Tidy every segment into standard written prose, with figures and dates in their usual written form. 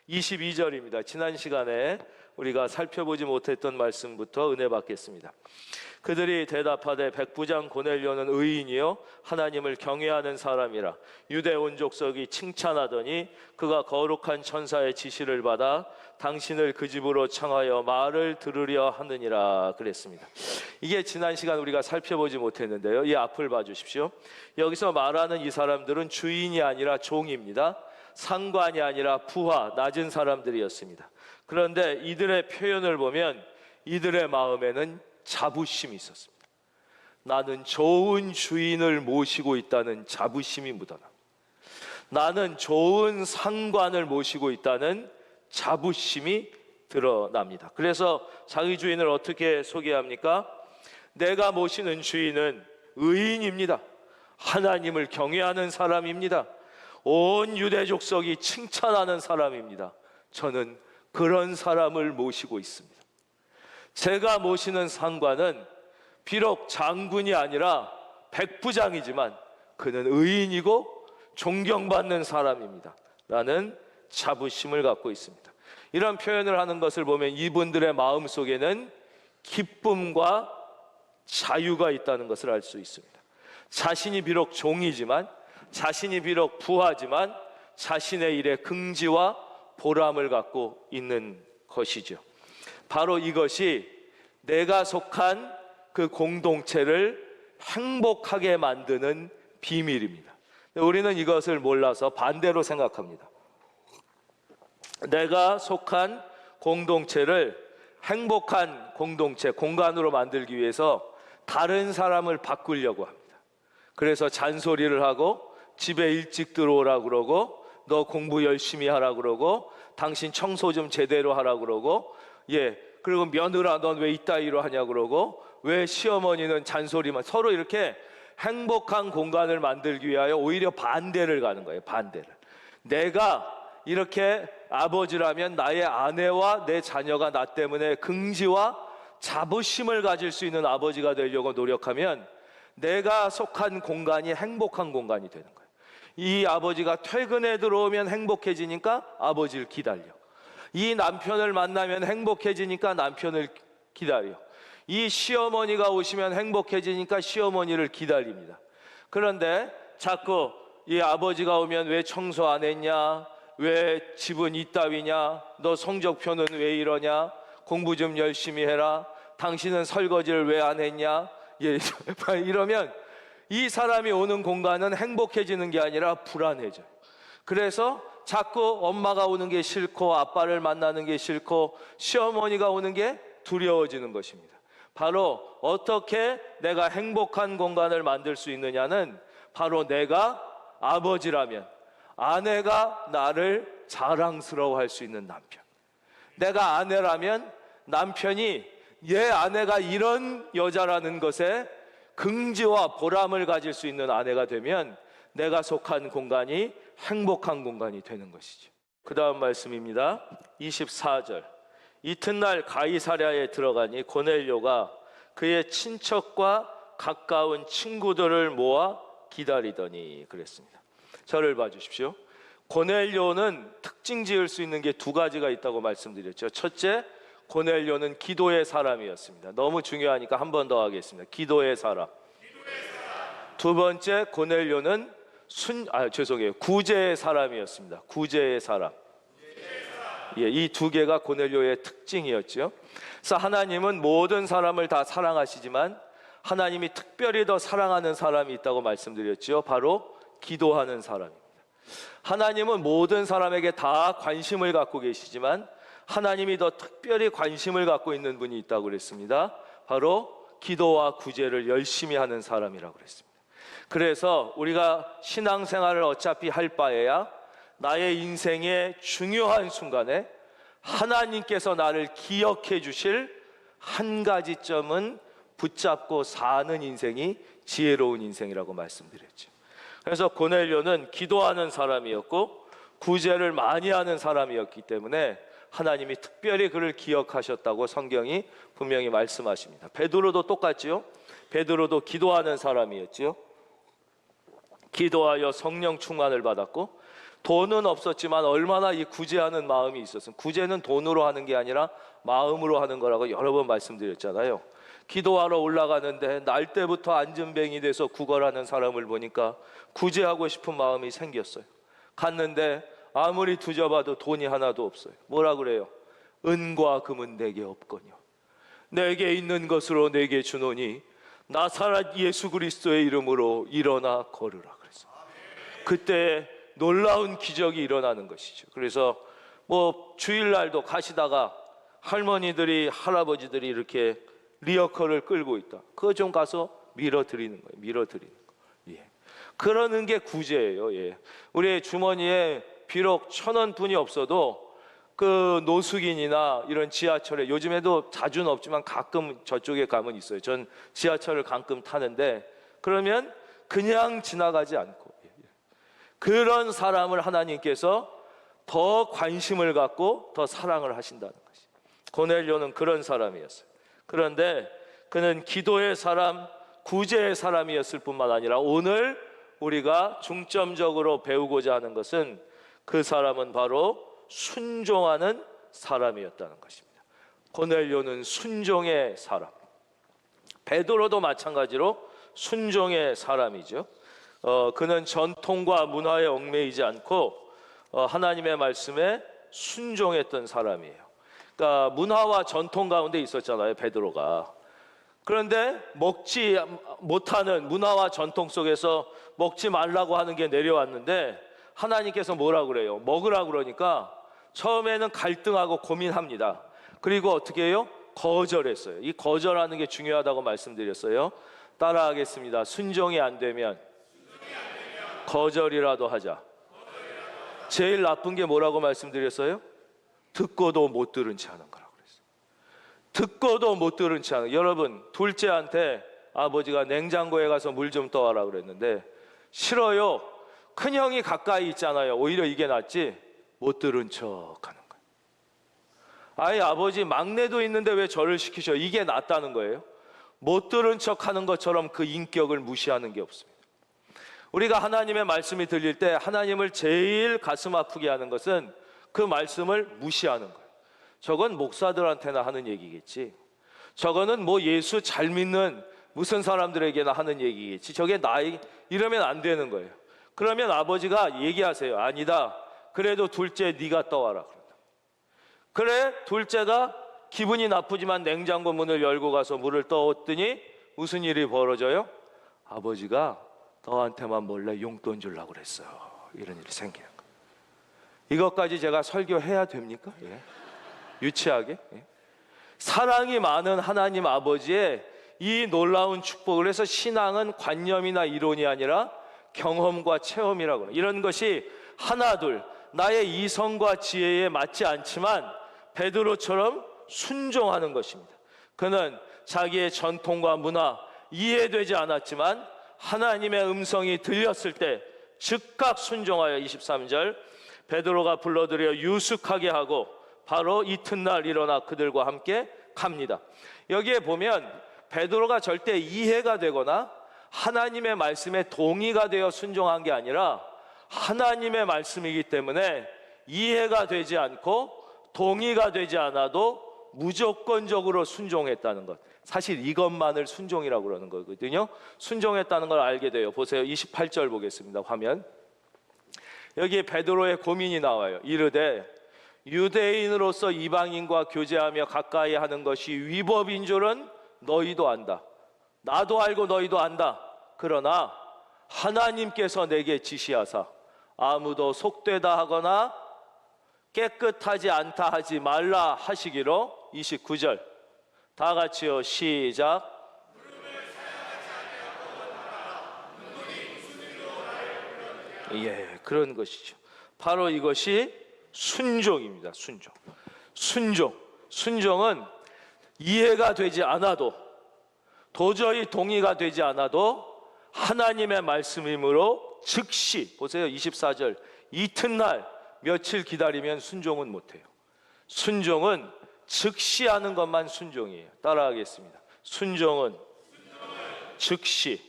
22절입니다. 지난 시간에 우리가 살펴보지 못했던 말씀부터 은혜 받겠습니다. 그들이 대답하되 백부장 고넬료는 의인이요 하나님을 경외하는 사람이라 유대 온 족속이 칭찬하더니 그가 거룩한 천사의 지시를 받아 당신을 그 집으로 청하여 말을 들으려 하느니라 그랬습니다. 이게 지난 시간 우리가 살펴보지 못했는데요, 이 앞을 봐주십시오. 여기서 말하는 이 사람들은 주인이 아니라 종입니다. 상관이 아니라 부하, 낮은 사람들이었습니다. 그런데 이들의 표현을 보면 이들의 마음에는 자부심이 있었습니다. 나는 좋은 주인을 모시고 있다는 자부심이 묻어납니다. 나는 좋은 상관을 모시고 있다는 자부심이 드러납니다. 그래서 자기 주인을 어떻게 소개합니까? 내가 모시는 주인은 의인입니다. 하나님을 경외하는 사람입니다. 온 유대 족속이 칭찬하는 사람입니다. 저는 그런 사람을 모시고 있습니다. 제가 모시는 상관은 비록 장군이 아니라 백부장이지만 그는 의인이고 존경받는 사람입니다 라는 자부심을 갖고 있습니다. 이런 표현을 하는 것을 보면 이분들의 마음속에는 기쁨과 자유가 있다는 것을 알 수 있습니다. 자신이 비록 종이지만, 자신이 비록 부하지만 자신의 일에 긍지와 보람을 갖고 있는 것이죠. 바로 이것이 내가 속한 그 공동체를 행복하게 만드는 비밀입니다. 우리는 이것을 몰라서 반대로 생각합니다. 내가 속한 공동체를 행복한 공동체, 공간으로 만들기 위해서 다른 사람을 바꾸려고 합니다. 그래서 잔소리를 하고 집에 일찍 들어오라 그러고 너 공부 열심히 하라 그러고 당신 청소 좀 제대로 하라 그러고 그리고 며느라 넌 왜 이따위로 하냐 그러고 왜 시어머니는 잔소리만, 서로 이렇게 행복한 공간을 만들기 위하여 오히려 반대를 가는 거예요. 반대를. 내가 이렇게 아버지라면 나의 아내와 내 자녀가 나 때문에 긍지와 자부심을 가질 수 있는 아버지가 되려고 노력하면 내가 속한 공간이 행복한 공간이 되는 거예요. 이 아버지가 퇴근에 들어오면 행복해지니까 아버지를 기다려. 이 남편을 만나면 행복해지니까 남편을 기다려. 이 시어머니가 오시면 행복해지니까 시어머니를 기다립니다. 그런데 자꾸 이 아버지가 오면 왜 청소 안 했냐, 왜 집은 이따위냐, 너 성적표는 왜 이러냐, 공부 좀 열심히 해라, 당신은 설거지를 왜 안 했냐, 이러면 이 사람이 오는 공간은 행복해지는 게 아니라 불안해져요. 그래서 자꾸 엄마가 오는 게 싫고 아빠를 만나는 게 싫고 시어머니가 오는 게 두려워지는 것입니다. 바로 어떻게 내가 행복한 공간을 만들 수 있느냐는 바로 내가 아버지라면 아내가 나를 자랑스러워할 수 있는 남편, 내가 아내라면 남편이 얘 아내가 이런 여자라는 것에 긍지와 보람을 가질 수 있는 아내가 되면 내가 속한 공간이 행복한 공간이 되는 것이죠. 그 다음 말씀입니다. 24절. 이튿날 가이사랴에 들어가니 고넬료가 그의 친척과 가까운 친구들을 모아 기다리더니 그랬습니다. 저를 봐주십시오. 고넬료는 특징 지을 수 있는 게 두 가지가 있다고 말씀드렸죠. 첫째, 고넬료는 기도의 사람이었습니다. 너무 중요하니까 한 번 더 하겠습니다. 기도의 사람. 두 번째, 고넬료는 구제의 사람이었습니다. 구제의 사람. 이 두 개가 고넬료의 특징이었죠. 그래서 하나님은 모든 사람을 다 사랑하시지만 하나님이 특별히 더 사랑하는 사람이 있다고 말씀드렸죠. 바로 기도하는 사람입니다. 하나님은 모든 사람에게 다 관심을 갖고 계시지만 하나님이 더 특별히 관심을 갖고 있는 분이 있다고 그랬습니다. 바로 기도와 구제를 열심히 하는 사람이라고 그랬습니다. 그래서 우리가 신앙생활을 어차피 할 바에야 나의 인생의 중요한 순간에 하나님께서 나를 기억해 주실 한 가지 점은 붙잡고 사는 인생이 지혜로운 인생이라고 말씀드렸죠. 그래서 고넬료는 기도하는 사람이었고 구제를 많이 하는 사람이었기 때문에 하나님이 특별히 그를 기억하셨다고 성경이 분명히 말씀하십니다. 베드로도 똑같지요. 베드로도 기도하는 사람이었지요. 기도하여 성령 충만을 받았고 돈은 없었지만 얼마나 이 구제하는 마음이 있었으면, 구제는 돈으로 하는 게 아니라 마음으로 하는 거라고 여러 번 말씀드렸잖아요. 기도하러 올라가는데 날 때부터 앉은뱅이 돼서 구걸하는 사람을 보니까 구제하고 싶은 마음이 생겼어요. 갔는데 아무리 뒤져봐도 돈이 하나도 없어요. 뭐라 그래요? 은과 금은 내게 없거니와 내게 있는 것으로 내게 주노니 나사렛 예수 그리스도의 이름으로 일어나 걸으라 그랬어요. 그때 놀라운 기적이 일어나는 것이죠. 그래서 뭐 주일날도 가시다가 할머니들이 할아버지들이 이렇게 리어커를 끌고 있다. 그거 좀 가서 밀어드리는 거예요. 밀어드리는 거. 예. 그러는 게 구제예요. 예. 우리 주머니에 비록 1,000원 돈이 없어도 그 노숙인이나 이런 지하철에, 요즘에도 자주는 없지만 가끔 저쪽에 가면 있어요. 전 지하철을 가끔 타는데 그러면 그냥 지나가지 않고 그런 사람을 하나님께서 더 관심을 갖고 더 사랑을 하신다는 것이. 고넬료는 그런 사람이었어요. 그런데 그는 기도의 사람, 구제의 사람이었을 뿐만 아니라 오늘 우리가 중점적으로 배우고자 하는 것은 그 사람은 바로 순종하는 사람이었다는 것입니다. 고넬료는 순종의 사람, 베드로도 마찬가지로 순종의 사람이죠. 그는 전통과 문화에 얽매이지 않고 하나님의 말씀에 순종했던 사람이에요. 그러니까 문화와 전통 가운데 있었잖아요, 베드로가. 그런데 먹지 못하는 문화와 전통 속에서 먹지 말라고 하는 게 내려왔는데 하나님께서 뭐라 그래요? 먹으라 그러니까 처음에는 갈등하고 고민합니다. 그리고 어떻게 해요? 거절했어요. 이 거절하는 게 중요하다고 말씀드렸어요. 따라하겠습니다. 순종이 안 되면 거절이라도 하자. 제일 나쁜 게 뭐라고 말씀드렸어요? 듣고도 못 들은 채 하는 거라고 그랬어요. 듣고도 못 들은 채 하는. 여러분, 둘째한테 아버지가 냉장고에 가서 물 좀 떠와라 그랬는데 싫어요. 큰형이 가까이 있잖아요. 오히려 이게 낫지. 못 들은 척 하는 거예요. 아예 아버지 막내도 있는데 왜 저를 시키셔? 이게 낫다는 거예요. 못 들은 척 하는 것처럼 그 인격을 무시하는 게 없습니다. 우리가 하나님의 말씀이 들릴 때 하나님을 제일 가슴 아프게 하는 것은 그 말씀을 무시하는 거예요. 저건 목사들한테나 하는 얘기겠지. 저거는 뭐 예수 잘 믿는 무슨 사람들에게나 하는 얘기겠지. 저게 나이 이러면 안 되는 거예요. 그러면 아버지가 얘기하세요. 아니다. 그래도 둘째 네가 떠와라. 그래 둘째가 기분이 나쁘지만 냉장고 문을 열고 가서 물을 떠왔더니 무슨 일이 벌어져요? 아버지가 너한테만 몰래 용돈 주려고 그랬어요. 이런 일이 생기는 거예요. 이것까지 제가 설교해야 됩니까? 예. 유치하게? 예. 사랑이 많은 하나님 아버지의 이 놀라운 축복을 해서 신앙은 관념이나 이론이 아니라 경험과 체험이라고 해요. 이런 것이 하나둘 나의 이성과 지혜에 맞지 않지만 베드로처럼 순종하는 것입니다. 그는 자기의 전통과 문화 이해되지 않았지만 하나님의 음성이 들렸을 때 즉각 순종하여 23절 베드로가 불러들여 유숙하게 하고 바로 이튿날 일어나 그들과 함께 갑니다. 여기에 보면 베드로가 절대 이해가 되거나 하나님의 말씀에 동의가 되어 순종한 게 아니라 하나님의 말씀이기 때문에 이해가 되지 않고 동의가 되지 않아도 무조건적으로 순종했다는 것. 사실 이것만을 순종이라고 그러는 거거든요. 순종했다는 걸 알게 돼요. 보세요. 28절 보겠습니다. 화면. 여기에 베드로의 고민이 나와요. 이르되 유대인으로서 이방인과 교제하며 가까이 하는 것이 위법인 줄은 너희도 안다. 나도 알고 너희도 안다. 그러나 하나님께서 내게 지시하사 아무도 속되다 하거나 깨끗하지 않다 하지 말라 하시기로 29절 다 같이요. 시작. 예, 그런 것이죠. 바로 이것이 순종입니다. 순종은 이해가 되지 않아도 도저히 동의가 되지 않아도 하나님의 말씀이므로 즉시 보세요. 24절 이튿날 며칠 기다리면 순종은 못해요. 순종은 즉시 하는 것만 순종이에요. 따라하겠습니다. 순종은 즉시.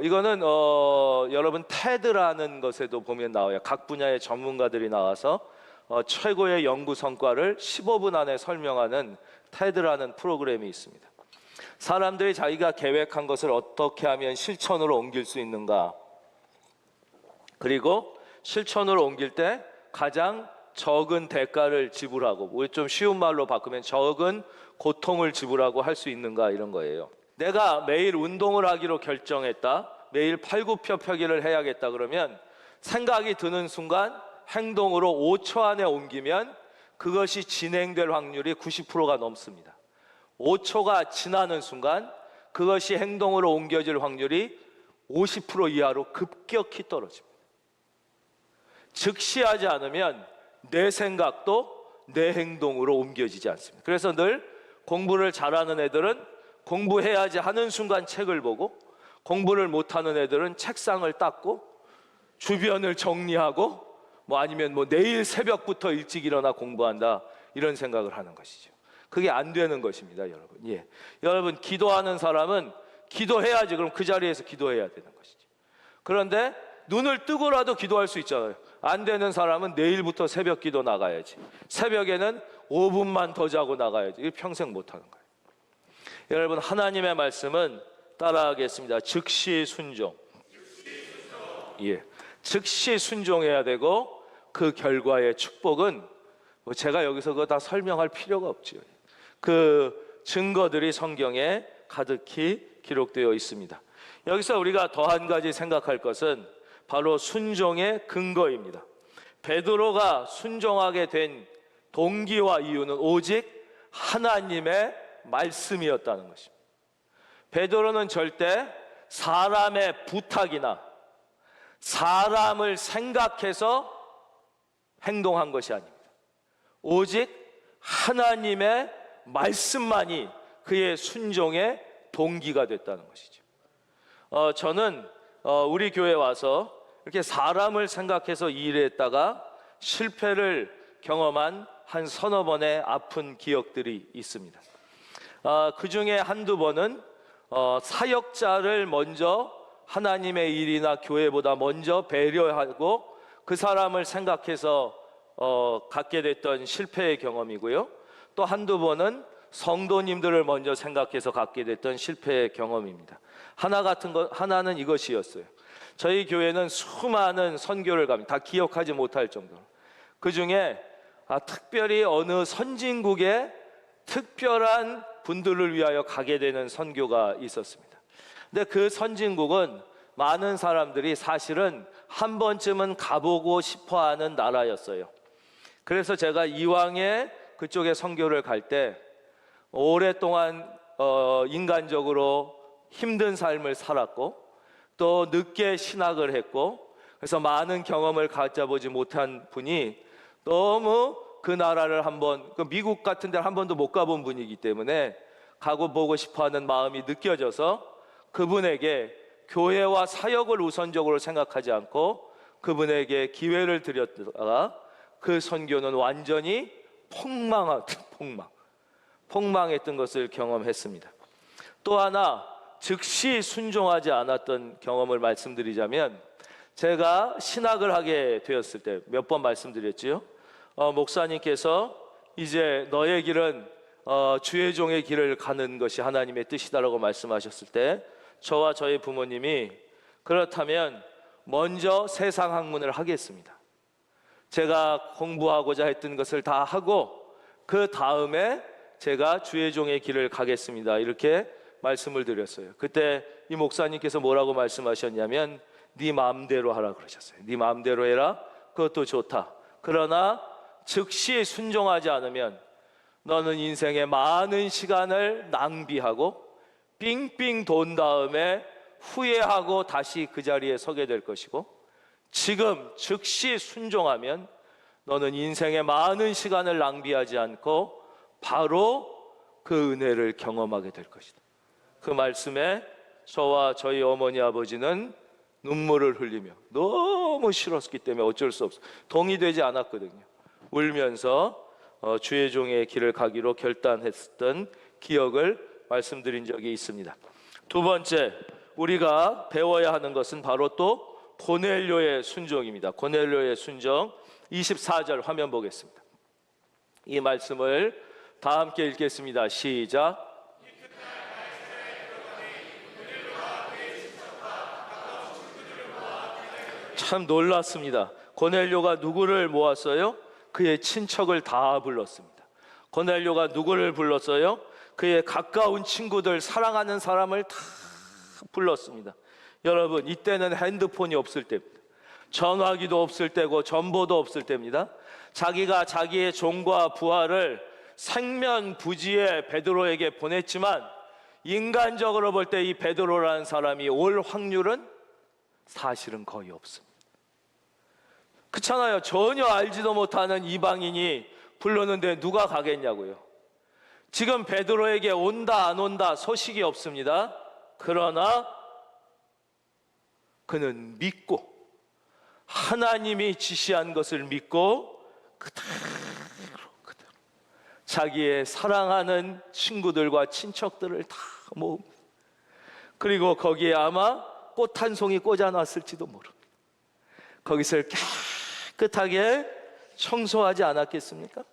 이거는 여러분 테드라는 것에도 보면 나와요. 각 분야의 전문가들이 나와서 최고의 연구 성과를 15분 안에 설명하는 테드라는 프로그램이 있습니다. 사람들이 자기가 계획한 것을 어떻게 하면 실천으로 옮길 수 있는가, 그리고 실천으로 옮길 때 가장 적은 대가를 지불하고, 우리 좀 쉬운 말로 바꾸면 적은 고통을 지불하고 할 수 있는가, 이런 거예요. 내가 매일 운동을 하기로 결정했다, 매일 팔굽혀펴기를 해야겠다, 그러면 생각이 드는 순간 행동으로 5초 안에 옮기면 그것이 진행될 확률이 90%가 넘습니다. 5초가 지나는 순간 그것이 행동으로 옮겨질 확률이 50% 이하로 급격히 떨어집니다. 즉시 하지 않으면 내 생각도 내 행동으로 옮겨지지 않습니다. 그래서 늘 공부를 잘하는 애들은 공부해야지 하는 순간 책을 보고, 공부를 못하는 애들은 책상을 닦고 주변을 정리하고 아니면 내일 새벽부터 일찍 일어나 공부한다, 이런 생각을 하는 것이죠. 그게 안 되는 것입니다, 여러분. 예. 여러분, 기도하는 사람은 기도해야지, 그럼 그 자리에서 기도해야 되는 것이죠. 그런데 눈을 뜨고라도 기도할 수 있잖아요. 안 되는 사람은 내일부터 새벽 기도 나가야지, 새벽에는 5분만 더 자고 나가야지, 이게 평생 못하는 거예요. 여러분, 하나님의 말씀은 따라하겠습니다. 즉시 순종. 예. 즉시 순종해야 되고, 그 결과의 축복은 제가 여기서 그거 다 설명할 필요가 없죠. 그 증거들이 성경에 가득히 기록되어 있습니다. 여기서 우리가 더 한 가지 생각할 것은 바로 순종의 근거입니다. 베드로가 순종하게 된 동기와 이유는 오직 하나님의 말씀이었다는 것입니다. 베드로는 절대 사람의 부탁이나 사람을 생각해서 행동한 것이 아닙니다. 오직 하나님의 말씀만이 그의 순종의 동기가 됐다는 것이죠. 저는 우리 교회에 와서 이렇게 사람을 생각해서 일했다가 실패를 경험한 한 서너 번의 아픈 기억들이 있습니다. 그 중에 한두 번은 사역자를 먼저 하나님의 일이나 교회보다 먼저 배려하고 그 사람을 생각해서 갖게 됐던 실패의 경험이고요. 또 한두 번은 성도님들을 먼저 생각해서 갖게 됐던 실패의 경험입니다. 하나는 이것이었어요. 저희 교회는 수많은 선교를 갑니다. 다 기억하지 못할 정도로. 그 중에 특별히 어느 선진국에 특별한 분들을 위하여 가게 되는 선교가 있었습니다. 근데 그 선진국은 많은 사람들이 사실은 한 번쯤은 가보고 싶어하는 나라였어요. 그래서 제가 이왕에 그쪽에 선교를 갈 때 오랫동안 인간적으로 힘든 삶을 살았고, 또 늦게 신학을 했고, 그래서 많은 경험을 가져보지 못한 분이 너무 그 나라를 한번, 미국 같은 데를 한 번도 못 가본 분이기 때문에 가고 보고 싶어하는 마음이 느껴져서 그분에게 교회와 사역을 우선적으로 생각하지 않고 그분에게 기회를 드렸다가 그 선교는 완전히 폭망했던 것을 경험했습니다. 또 하나 즉시 순종하지 않았던 경험을 말씀드리자면, 제가 신학을 하게 되었을 때 몇 번 말씀드렸지요. 목사님께서 이제 너의 길은 주의 종의 길을 가는 것이 하나님의 뜻이다라고 말씀하셨을 때, 저와 저희 부모님이 그렇다면 먼저 세상 학문을 하겠습니다, 제가 공부하고자 했던 것을 다 하고 그 다음에 제가 주의 종의 길을 가겠습니다, 이렇게 말씀을 드렸어요. 그때 이 목사님께서 뭐라고 말씀하셨냐면, 네 마음대로 하라 그러셨어요. 네 마음대로 해라, 그것도 좋다. 그러나 즉시 순종하지 않으면 너는 인생의 많은 시간을 낭비하고 빙빙 돈 다음에 후회하고 다시 그 자리에 서게 될 것이고, 지금 즉시 순종하면 너는 인생의 많은 시간을 낭비하지 않고 바로 그 은혜를 경험하게 될 것이다. 그 말씀에 저와 저희 어머니 아버지는 눈물을 흘리며, 너무 싫었기 때문에 어쩔 수 없어 동의되지 않았거든요. 울면서 주의 종의 길을 가기로 결단했던 기억을 말씀드린 적이 있습니다. 두 번째, 우리가 배워야 하는 것은 바로 또 고넬료의 순종입니다. 고넬료의 순종 24절 화면 보겠습니다. 이 말씀을 다 함께 읽겠습니다. 시작. 참 놀랐습니다. 고넬료가 누구를 모았어요? 그의 친척을 다 불렀습니다. 고넬료가 누구를 불렀어요? 그의 가까운 친구들, 사랑하는 사람을 다 불렀습니다. 여러분, 이때는 핸드폰이 없을 때입니다. 전화기도 없을 때고 전보도 없을 때입니다. 자기가 자기의 종과 부하를 생면부지에 베드로에게 보냈지만 인간적으로 볼 때 이 베드로라는 사람이 올 확률은 사실은 거의 없습니다. 그렇잖아요. 전혀 알지도 못하는 이방인이 불렀는데 누가 가겠냐고요. 지금 베드로에게 온다 안 온다 소식이 없습니다. 그러나 그는 믿고 하나님이 지시한 것을 믿고 그대로 자기의 사랑하는 친구들과 친척들을 다 모읍니다. 그리고 거기에 아마 꽃 한 송이 꽂아놨을지도 모릅니다. 거기서 깨끗하게 청소하지 않았겠습니까?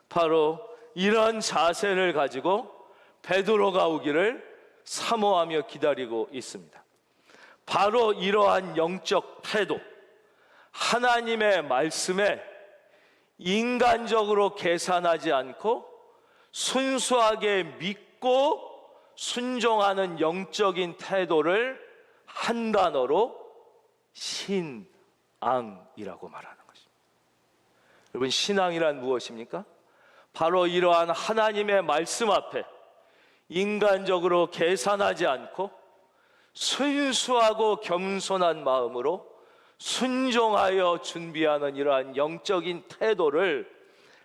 바로 이런 자세를 가지고 베드로가 오기를 사모하며 기다리고 있습니다. 바로 이러한 영적 태도, 하나님의 말씀에 인간적으로 계산하지 않고 순수하게 믿고 순종하는 영적인 태도를 한 단어로 신앙이라고 말하는 것입니다. 여러분, 신앙이란 무엇입니까? 바로 이러한 하나님의 말씀 앞에 인간적으로 계산하지 않고 순수하고 겸손한 마음으로 순종하여 준비하는 이러한 영적인 태도를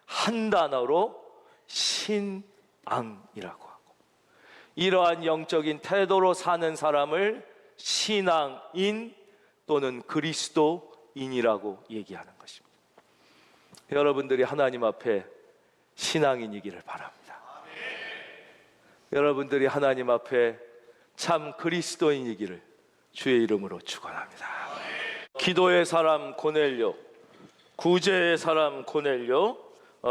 한 단어로 신앙이라고 하고, 이러한 영적인 태도로 사는 사람을 신앙인 또는 그리스도인이라고 얘기하는 것입니다. 여러분들이 하나님 앞에 신앙인이기를 바랍니다. 여러분들이 하나님 앞에 참 그리스도인이기를 주의 이름으로 축원합니다. 기도의 사람 고넬료, 구제의 사람 고넬료,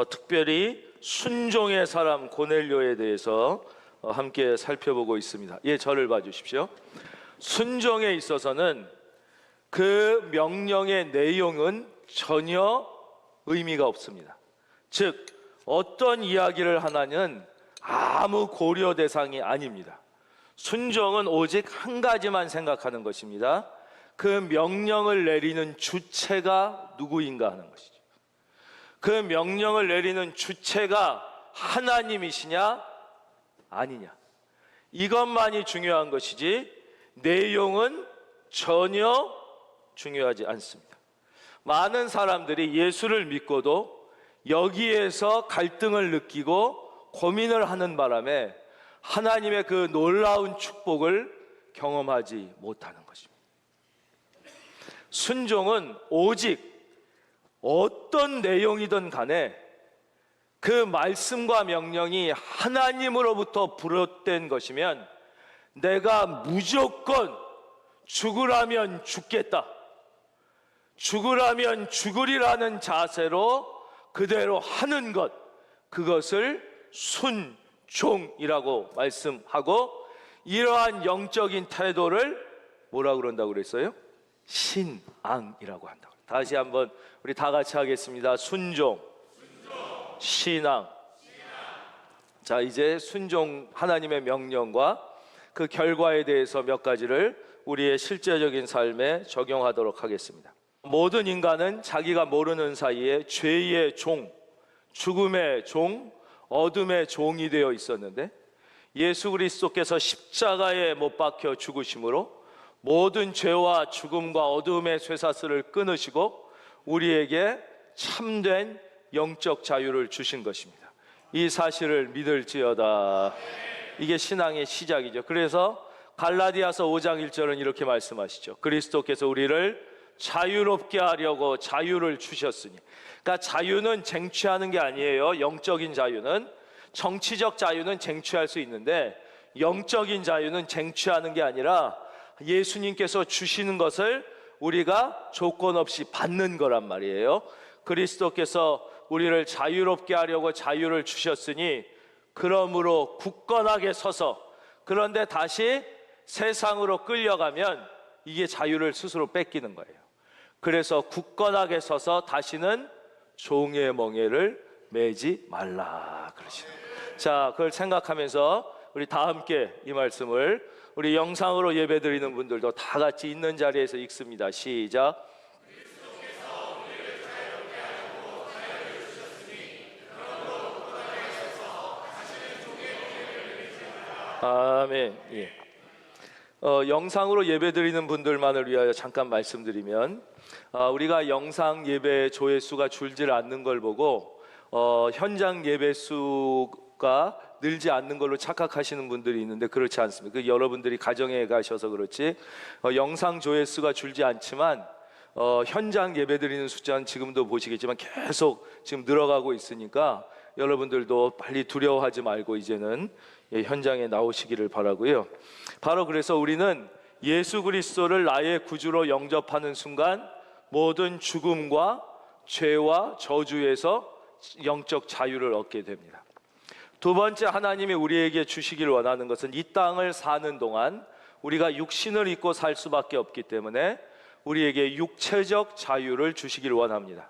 특별히 순종의 사람 고넬료에 대해서 함께 살펴보고 있습니다. 예, 저를 봐주십시오. 순종에 있어서는 그 명령의 내용은 전혀 의미가 없습니다. 즉, 어떤 이야기를 하나는 아무 고려 대상이 아닙니다. 순종은 오직 한 가지만 생각하는 것입니다. 그 명령을 내리는 주체가 누구인가 하는 것이죠. 그 명령을 내리는 주체가 하나님이시냐 아니냐, 이것만이 중요한 것이지 내용은 전혀 중요하지 않습니다. 많은 사람들이 예수를 믿고도 여기에서 갈등을 느끼고 고민을 하는 바람에 하나님의 그 놀라운 축복을 경험하지 못하는 것입니다. 순종은 오직 어떤 내용이든 간에 그 말씀과 명령이 하나님으로부터 비롯된 것이면 내가 무조건 죽으라면 죽겠다, 죽으라면 죽으리라는 자세로 그대로 하는 것, 그것을 순종이라고 말씀하고, 이러한 영적인 태도를 뭐라고 그런다고 그랬어요? 신앙이라고 한다고. 다시 한번 우리 다 같이 하겠습니다. 순종, 신앙. 자, 이제 순종, 하나님의 명령과 그 결과에 대해서 몇 가지를 우리의 실제적인 삶에 적용하도록 하겠습니다. 모든 인간은 자기가 모르는 사이에 죄의 종, 죽음의 종, 어둠의 종이 되어 있었는데 예수 그리스도께서 십자가에 못 박혀 죽으심으로 모든 죄와 죽음과 어둠의 쇠사슬을 끊으시고 우리에게 참된 영적 자유를 주신 것입니다. 이 사실을 믿을지어다. 이게 신앙의 시작이죠. 그래서 갈라디아서 5장 1절은 이렇게 말씀하시죠. 그리스도께서 우리를 자유롭게 하려고 자유를 주셨으니. 그러니까 자유는 쟁취하는 게 아니에요. 영적인 자유는, 정치적 자유는 쟁취할 수 있는데 영적인 자유는 쟁취하는 게 아니라 예수님께서 주시는 것을 우리가 조건 없이 받는 거란 말이에요. 그리스도께서 우리를 자유롭게 하려고 자유를 주셨으니 그러므로 굳건하게 서서, 그런데 다시 세상으로 끌려가면 이게 자유를 스스로 뺏기는 거예요. 그래서 굳건하게 서서 다시는 종의 멍에를 매지 말라 그러시는 거예요. 자, 그걸 생각하면서 우리 다 함께 이 말씀을 우리 영상으로 예배드리는 분들도 다 같이 있는 자리에서 읽습니다. 시작. 아멘. 예. 영상으로 예배드리는 분들만을 위하여 잠깐 말씀드리면, 우리가 영상 예배 조회수가 줄지 않는 걸 보고 현장 예배 수가 늘지 않는 걸로 착각하시는 분들이 있는데 그렇지 않습니다. 그 여러분들이 가정에 가셔서 그렇지 영상 조회수가 줄지 않지만 현장 예배드리는 숫자는 지금도 보시겠지만 계속 지금 늘어가고 있으니까 여러분들도 빨리 두려워하지 말고 이제는 현장에 나오시기를 바라고요. 바로 그래서 우리는 예수 그리스도를 나의 구주로 영접하는 순간 모든 죽음과 죄와 저주에서 영적 자유를 얻게 됩니다. 두 번째, 하나님이 우리에게 주시길 원하는 것은 이 땅을 사는 동안 우리가 육신을 입고 살 수밖에 없기 때문에 우리에게 육체적 자유를 주시길 원합니다.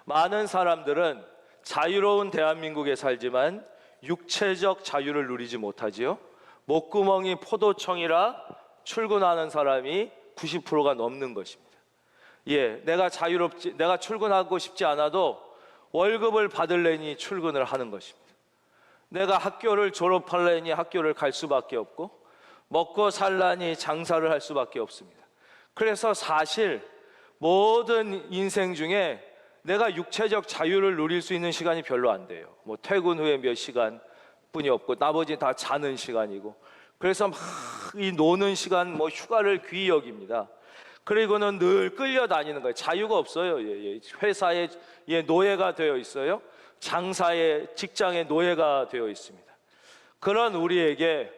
많은 사람들은 자유로운 대한민국에 살지만 육체적 자유를 누리지 못하지요. 목구멍이 포도청이라 출근하는 사람이 90%가 넘는 것입니다. 내가 출근하고 싶지 않아도 월급을 받을래니 출근을 하는 것입니다. 내가 학교를 졸업할래니 학교를 갈 수밖에 없고 먹고 살라니 장사를 할 수밖에 없습니다. 그래서 사실 모든 인생 중에 내가 육체적 자유를 누릴 수 있는 시간이 별로 안 돼요. 뭐 퇴근 후에 몇 시간뿐이 없고 나머지 다 자는 시간이고, 그래서 막 이 노는 시간, 뭐 휴가를 귀히 여깁니다. 그리고는 늘 끌려다니는 거예요. 자유가 없어요. 회사에 노예가 되어 있어요. 장사의 직장의 노예가 되어 있습니다. 그런 우리에게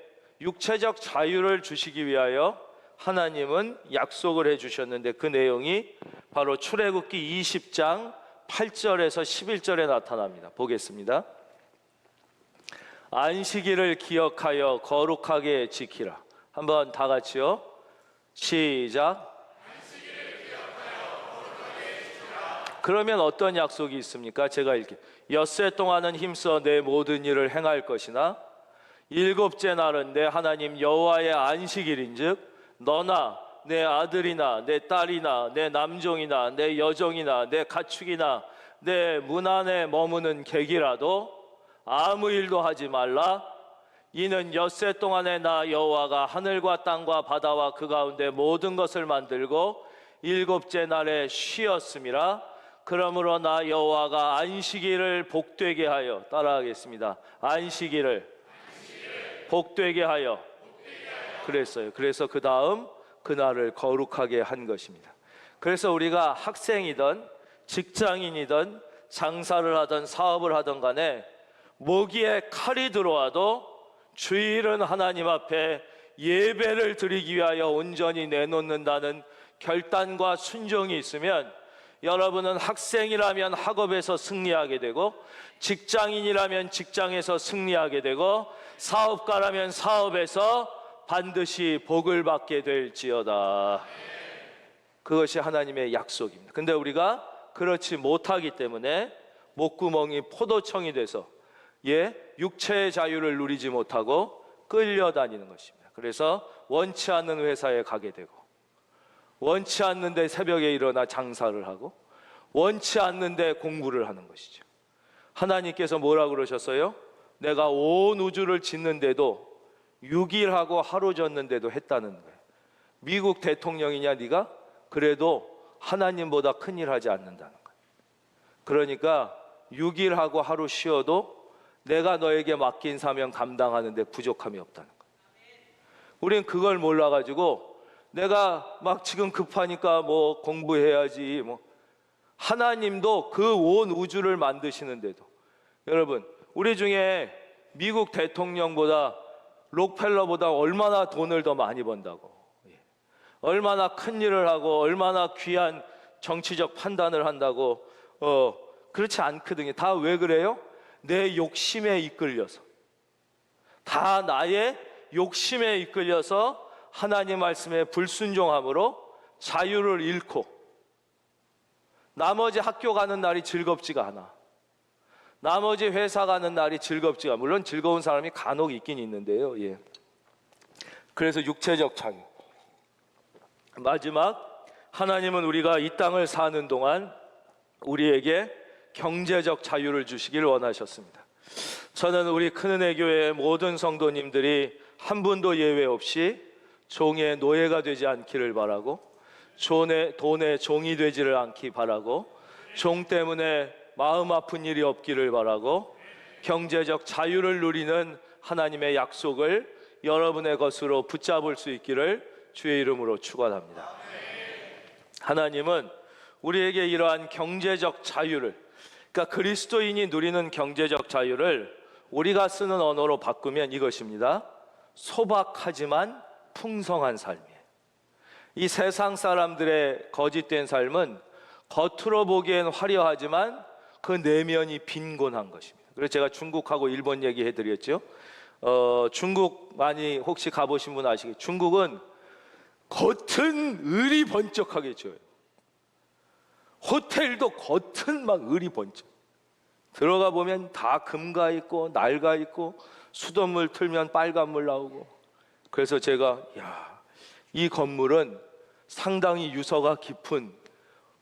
육체적 자유를 주시기 위하여 하나님은 약속을 해주셨는데 그 내용이 바로 출애굽기 20장 8절에서 11절에 나타납니다. 보겠습니다. 안식일을 기억하여 거룩하게 지키라. 한번 다 같이요. 시작. 그러면 어떤 약속이 있습니까? 제가 읽게. 엿새 동안은 힘써 내 모든 일을 행할 것이나 일곱째 날은 내 하나님 여호와의 안식일인즉 너나 내 아들이나 내 딸이나 내 남종이나 내 여종이나 내 가축이나 내 문 안에 머무는 객이라도 아무 일도 하지 말라. 이는 엿새 동안에 나 여호와가 하늘과 땅과 바다와 그 가운데 모든 것을 만들고 일곱째 날에 쉬었음이라. 그러므로 나 여호와가 안식일을 복되게 하여, 따라하겠습니다. 안식일을 복되게 하여 그랬어요. 그래서 그 다음 그날을 거룩하게 한 것입니다. 그래서 우리가 학생이든 직장인이든 장사를 하든 사업을 하든 간에 모기에 칼이 들어와도 주일은 하나님 앞에 예배를 드리기 위하여 온전히 내놓는다는 결단과 순종이 있으면 여러분은 학생이라면 학업에서 승리하게 되고, 직장인이라면 직장에서 승리하게 되고, 사업가라면 사업에서 반드시 복을 받게 될지어다. 그것이 하나님의 약속입니다. 근데 우리가 그렇지 못하기 때문에 목구멍이 포도청이 돼서 육체의 자유를 누리지 못하고 끌려다니는 것입니다. 그래서 원치 않는 회사에 가게 되고, 원치 않는데 새벽에 일어나 장사를 하고, 원치 않는데 공부를 하는 것이죠. 하나님께서 뭐라고 그러셨어요? 내가 온 우주를 짓는데도 6일 하고 하루 졌는데도 했다는 거예요. 미국 대통령이냐 네가? 그래도 하나님보다 큰일 하지 않는다는 거예요. 그러니까 6일 하고 하루 쉬어도 내가 너에게 맡긴 사명 감당하는데 부족함이 없다는 거예요. 우리는 그걸 몰라가지고 내가 막 지금 급하니까 뭐 공부해야지, 뭐 하나님도 그 온 우주를 만드시는데도, 여러분 우리 중에 미국 대통령보다 록펠러보다 얼마나 돈을 더 많이 번다고. 얼마나 큰 일을 하고 얼마나 귀한 정치적 판단을 한다고 그렇지 않거든요. 다 왜 그래요? 내 욕심에 이끌려서, 다 나의 욕심에 이끌려서 하나님 말씀에 불순종함으로 자유를 잃고, 나머지 학교 가는 날이 즐겁지가 않아. 나머지 회사 가는 날이 즐겁지가, 물론 즐거운 사람이 간혹 있긴 있는데요. 예. 그래서 육체적 자유. 마지막, 하나님은 우리가 이 땅을 사는 동안 우리에게 경제적 자유를 주시기를 원하셨습니다. 저는 우리 큰은혜 교회의 모든 성도님들이 한 분도 예외 없이 종의 노예가 되지 않기를 바라고, 돈의 종이 되지를 않기 바라고, 종 때문에 마음 아픈 일이 없기를 바라고, 경제적 자유를 누리는 하나님의 약속을 여러분의 것으로 붙잡을 수 있기를 주의 이름으로 축원합니다. 하나님은 우리에게 이러한 경제적 자유를, 그러니까 그리스도인이 누리는 경제적 자유를 우리가 쓰는 언어로 바꾸면 이것입니다. 소박하지만 풍성한 삶이에요. 이 세상 사람들의 거짓된 삶은 겉으로 보기엔 화려하지만 그 내면이 빈곤한 것입니다. 그래서 제가 중국하고 일본 얘기해 드렸죠. 중국 많이 혹시 가보신 분 아시겠죠? 중국은 겉은 을이 번쩍하게 줘요. 호텔도 겉은 막 을이 번쩍. 들어가 보면 다 금가 있고 낡아 있고, 수돗물 틀면 빨간물 나오고. 그래서 제가 이 건물은 상당히 유서가 깊은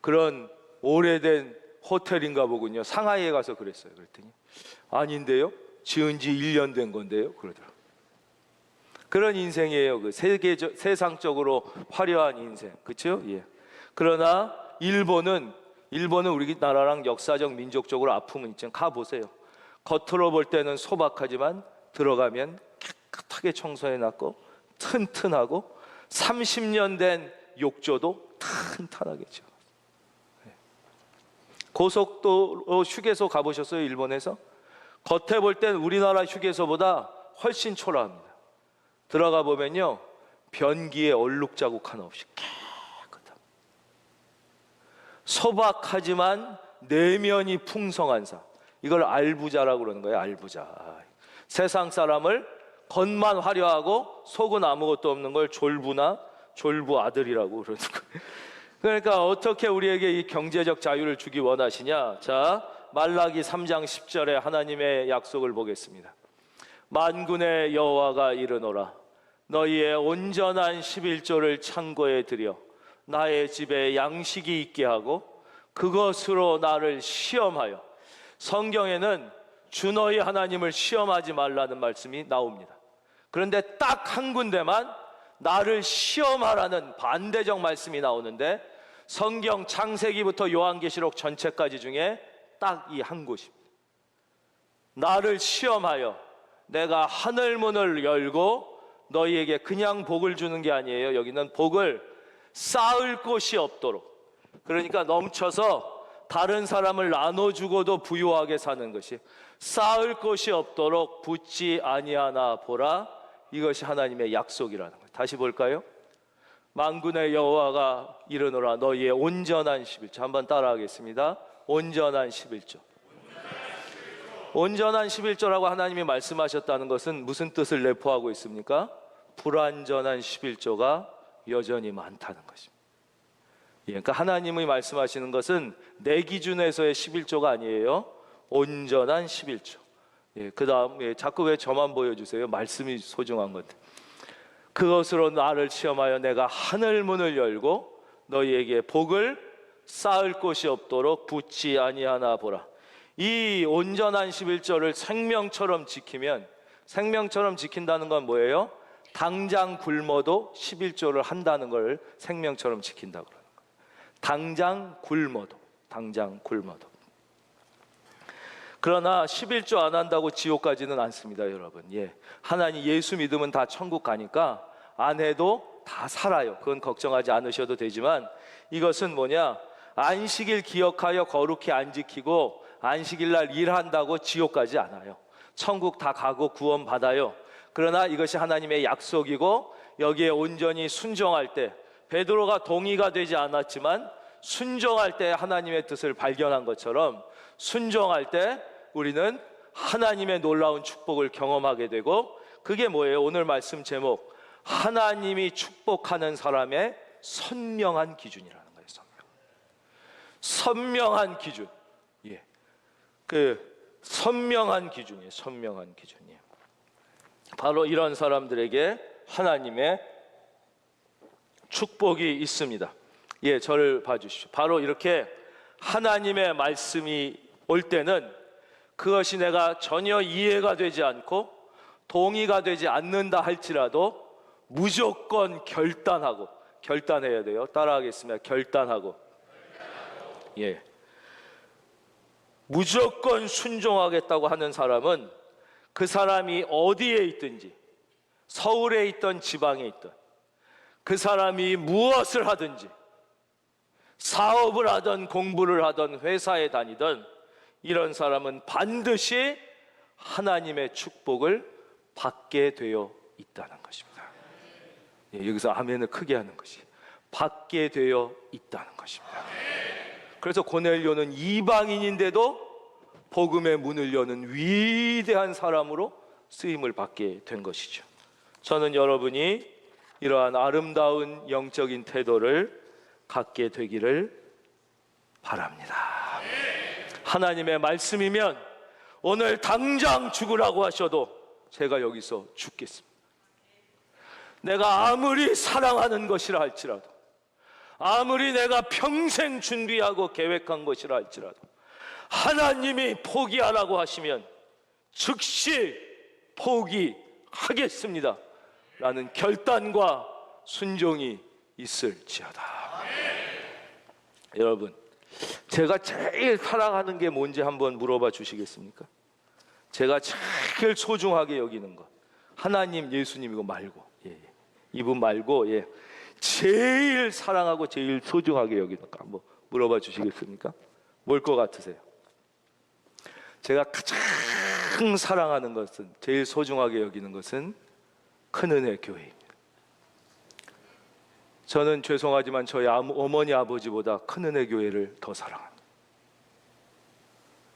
그런 오래된 호텔인가 보군요. 상하이에 가서 그랬어요. 그랬더니 아닌데요, 지은 지 1년 된 건데요, 그러더라고요. 그런 인생이에요. 그 세상적으로 화려한 인생, 그렇죠? 예. 그러나 일본은 우리나라랑 역사적 민족적으로 아픔은 있지만 가보세요. 겉으로 볼 때는 소박하지만 들어가면 깨끗하게 청소해놨고 튼튼하고, 30년 된 욕조도 탄탄하겠죠. 고속도로 휴게소 가보셨어요? 일본에서? 겉에 볼 땐 우리나라 휴게소보다 훨씬 초라합니다. 들어가 보면요, 변기에 얼룩 자국 하나 없이 깨끗합니다. 소박하지만 내면이 풍성한 삶, 이걸 알부자라고 그러는 거예요. 알부자. 세상 사람을 겉만 화려하고 속은 아무것도 없는 걸 졸부 아들이라고 그러는 거예요. 그러니까 어떻게 우리에게 이 경제적 자유를 주기 원하시냐? 자, 말라기 3장 10절에 하나님의 약속을 보겠습니다. 만군의 여호와가 이르노라, 너희의 온전한 11조를 창고에 들여 나의 집에 양식이 있게 하고 그것으로 나를 시험하여. 성경에는 주 너희 하나님을 시험하지 말라는 말씀이 나옵니다. 그런데 딱 한 군데만 나를 시험하라는 반대적 말씀이 나오는데, 성경 창세기부터 요한계시록 전체까지 중에 딱 이 한 곳입니다. 나를 시험하여 내가 하늘 문을 열고 너희에게 그냥 복을 주는 게 아니에요. 여기는 복을 쌓을 곳이 없도록, 그러니까 넘쳐서 다른 사람을 나눠주고도 부유하게 사는 것이, 쌓을 곳이 없도록 붙지 아니하나 보라. 이것이 하나님의 약속이라는 거예요. 다시 볼까요? 만군의 여호와가 이르노라, 너희의 온전한 11조. 한번 따라하겠습니다. 온전한 11조. 온전한 11조라고 하나님이 말씀하셨다는 것은 무슨 뜻을 내포하고 있습니까? 불완전한 11조가 여전히 많다는 것입니다. 그러니까 하나님이 말씀하시는 것은 내 기준에서의 11조가 아니에요. 온전한 11조. 그 다음, 자꾸 왜 저만 보여주세요? 말씀이 소중한 건데. 그것으로 나를 시험하여 내가 하늘 문을 열고 너희에게 복을 쌓을 곳이 없도록 붙지 아니하나 보라. 이 온전한 11조를 생명처럼 지키면, 생명처럼 지킨다는 건 뭐예요? 당장 굶어도 11조를 한다는 걸 생명처럼 지킨다고 그러는 거예요. 당장 굶어도. 그러나 11조 안 한다고 지옥 가지는 않습니다, 여러분. 하나님 예수 믿으면 다 천국 가니까 안 해도 다 살아요. 그건 걱정하지 않으셔도 되지만, 이것은 뭐냐? 안식일 기억하여 거룩히 안 지키고 안식일 날 일한다고 지옥 가지 않아요. 천국 다 가고 구원 받아요. 그러나 이것이 하나님의 약속이고, 여기에 온전히 순종할 때 베드로가 동의가 되지 않았지만 순종할 때 하나님의 뜻을 발견한 것처럼 순종할 때 우리는 하나님의 놀라운 축복을 경험하게 되고, 그게 뭐예요? 오늘 말씀 제목, 하나님이 축복하는 사람의 선명한 기준이라는 거예요. 선명한 기준. 예. 선명한 기준이에요. 선명한 기준이에요. 바로 이런 사람들에게 하나님의 축복이 있습니다. 예, 저를 봐주십시오. 바로 이렇게 하나님의 말씀이 올 때는 그것이 내가 전혀 이해가 되지 않고 동의가 되지 않는다 할지라도 무조건 결단해야 돼요. 따라하겠습니다. 결단하고. 예. 무조건 순종하겠다고 하는 사람은 그 사람이 어디에 있든지, 서울에 있던 지방에 있던, 그 사람이 무엇을 하든지, 사업을 하든 공부를 하든 회사에 다니든, 이런 사람은 반드시 하나님의 축복을 받게 되어 있다는 것입니다. 예, 여기서 아멘을 크게 하는 것이 받게 되어 있다는 것입니다. 그래서 고넬료는 이방인인데도 복음의 문을 여는 위대한 사람으로 쓰임을 받게 된 것이죠. 저는 여러분이 이러한 아름다운 영적인 태도를 갖게 되기를 바랍니다. 하나님의 말씀이면 오늘 당장 죽으라고 하셔도 제가 여기서 죽겠습니다. 내가 아무리 사랑하는 것이라 할지라도, 아무리 내가 평생 준비하고 계획한 것이라 할지라도, 하나님이 포기하라고 하시면 즉시 포기하겠습니다 라는 결단과 순종이 있을지어다. 여러분, 제가 제일 사랑하는 게 뭔지 한번 물어봐 주시겠습니까? 제가 제일 소중하게 여기는 것, 하나님, 예수님 이거 말고, 이분 말고, 제일 사랑하고 제일 소중하게 여기는 거 한번 물어봐 주시겠습니까? 뭘 것 같으세요? 제가 가장 사랑하는 것은, 제일 소중하게 여기는 것은 큰은혜 교회입니다. 저는 죄송하지만 저희 어머니 아버지보다 큰은혜 교회를 더 사랑합니다.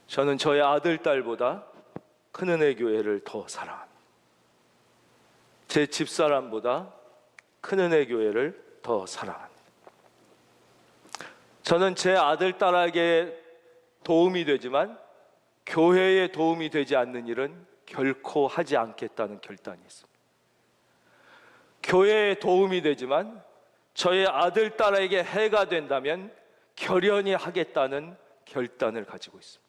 저는 저희 아들 딸보다 큰은혜 교회를 더 사랑합니다. 제 집사람보다 큰은혜 교회를 더 사랑합니다. 저는 제 아들 딸에게 도움이 되지만 교회에 도움이 되지 않는 일은 결코 하지 않겠다는 결단이 있습니다. 교회에 도움이 되지만 저의 아들 딸에게 해가 된다면 결연히 하겠다는 결단을 가지고 있습니다.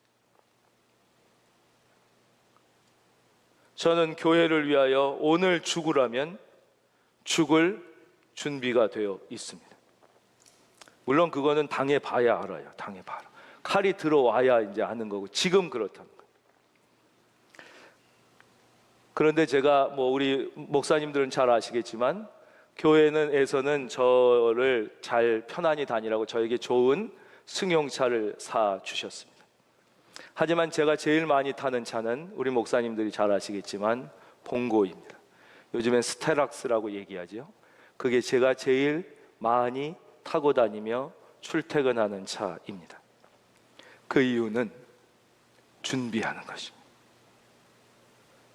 저는 교회를 위하여 오늘 죽으라면 죽을 준비가 되어 있습니다. 물론 그거는 당해봐야 알아요. 당해봐라. 칼이 들어와야 이제 아는 거고, 지금 그렇다는 거예요. 그런데 제가 우리 목사님들은 잘 아시겠지만 교회에서는 저를 잘 편안히 다니라고 저에게 좋은 승용차를 사 주셨습니다. 하지만 제가 제일 많이 타는 차는 우리 목사님들이 잘 아시겠지만 봉고입니다. 요즘엔 스테락스라고 얘기하죠. 그게 제가 제일 많이 타고 다니며 출퇴근하는 차입니다. 그 이유는 준비하는 것입니다.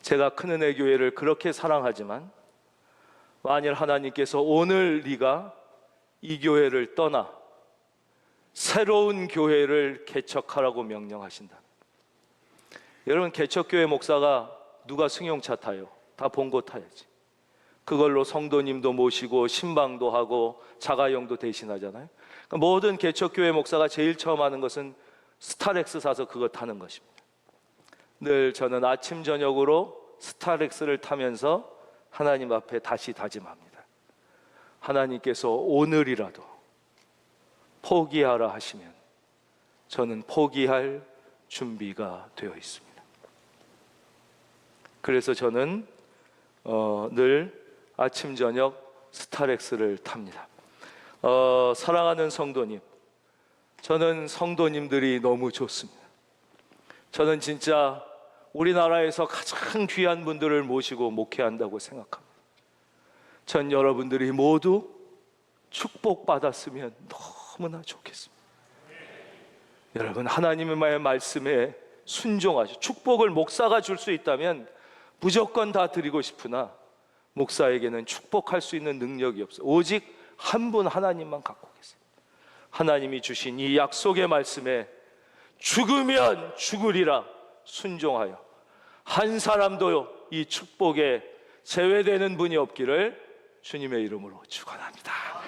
제가 큰은혜 교회를 그렇게 사랑하지만 만일 하나님께서 오늘 네가 이 교회를 떠나 새로운 교회를 개척하라고 명령하신다. 여러분, 개척교회 목사가 누가 승용차 타요? 다 봉고 타야지. 그걸로 성도님도 모시고 신방도 하고 자가용도 대신하잖아요. 그러니까 모든 개척교회 목사가 제일 처음 하는 것은 스타렉스 사서 그거 타는 것입니다. 늘 저는 아침 저녁으로 스타렉스를 타면서 하나님 앞에 다시 다짐합니다. 하나님께서 오늘이라도 포기하라 하시면 저는 포기할 준비가 되어 있습니다. 그래서 저는 늘 아침 저녁 스타렉스를 탑니다. 사랑하는 성도님, 저는 성도님들이 너무 좋습니다. 저는 진짜 우리나라에서 가장 귀한 분들을 모시고 목회한다고 생각합니다. 전 여러분들이 모두 축복받았으면 너무나 좋겠습니다. 여러분, 하나님의 말씀에 순종하시고, 축복을 목사가 줄 수 있다면 무조건 다 드리고 싶으나 목사에게는 축복할 수 있는 능력이 없어요. 오직 한 분 하나님만 갖고 계세요. 하나님이 주신 이 약속의 말씀에 죽으면 죽으리라 순종하여 한 사람도 이 축복에 제외되는 분이 없기를 주님의 이름으로 축원합니다.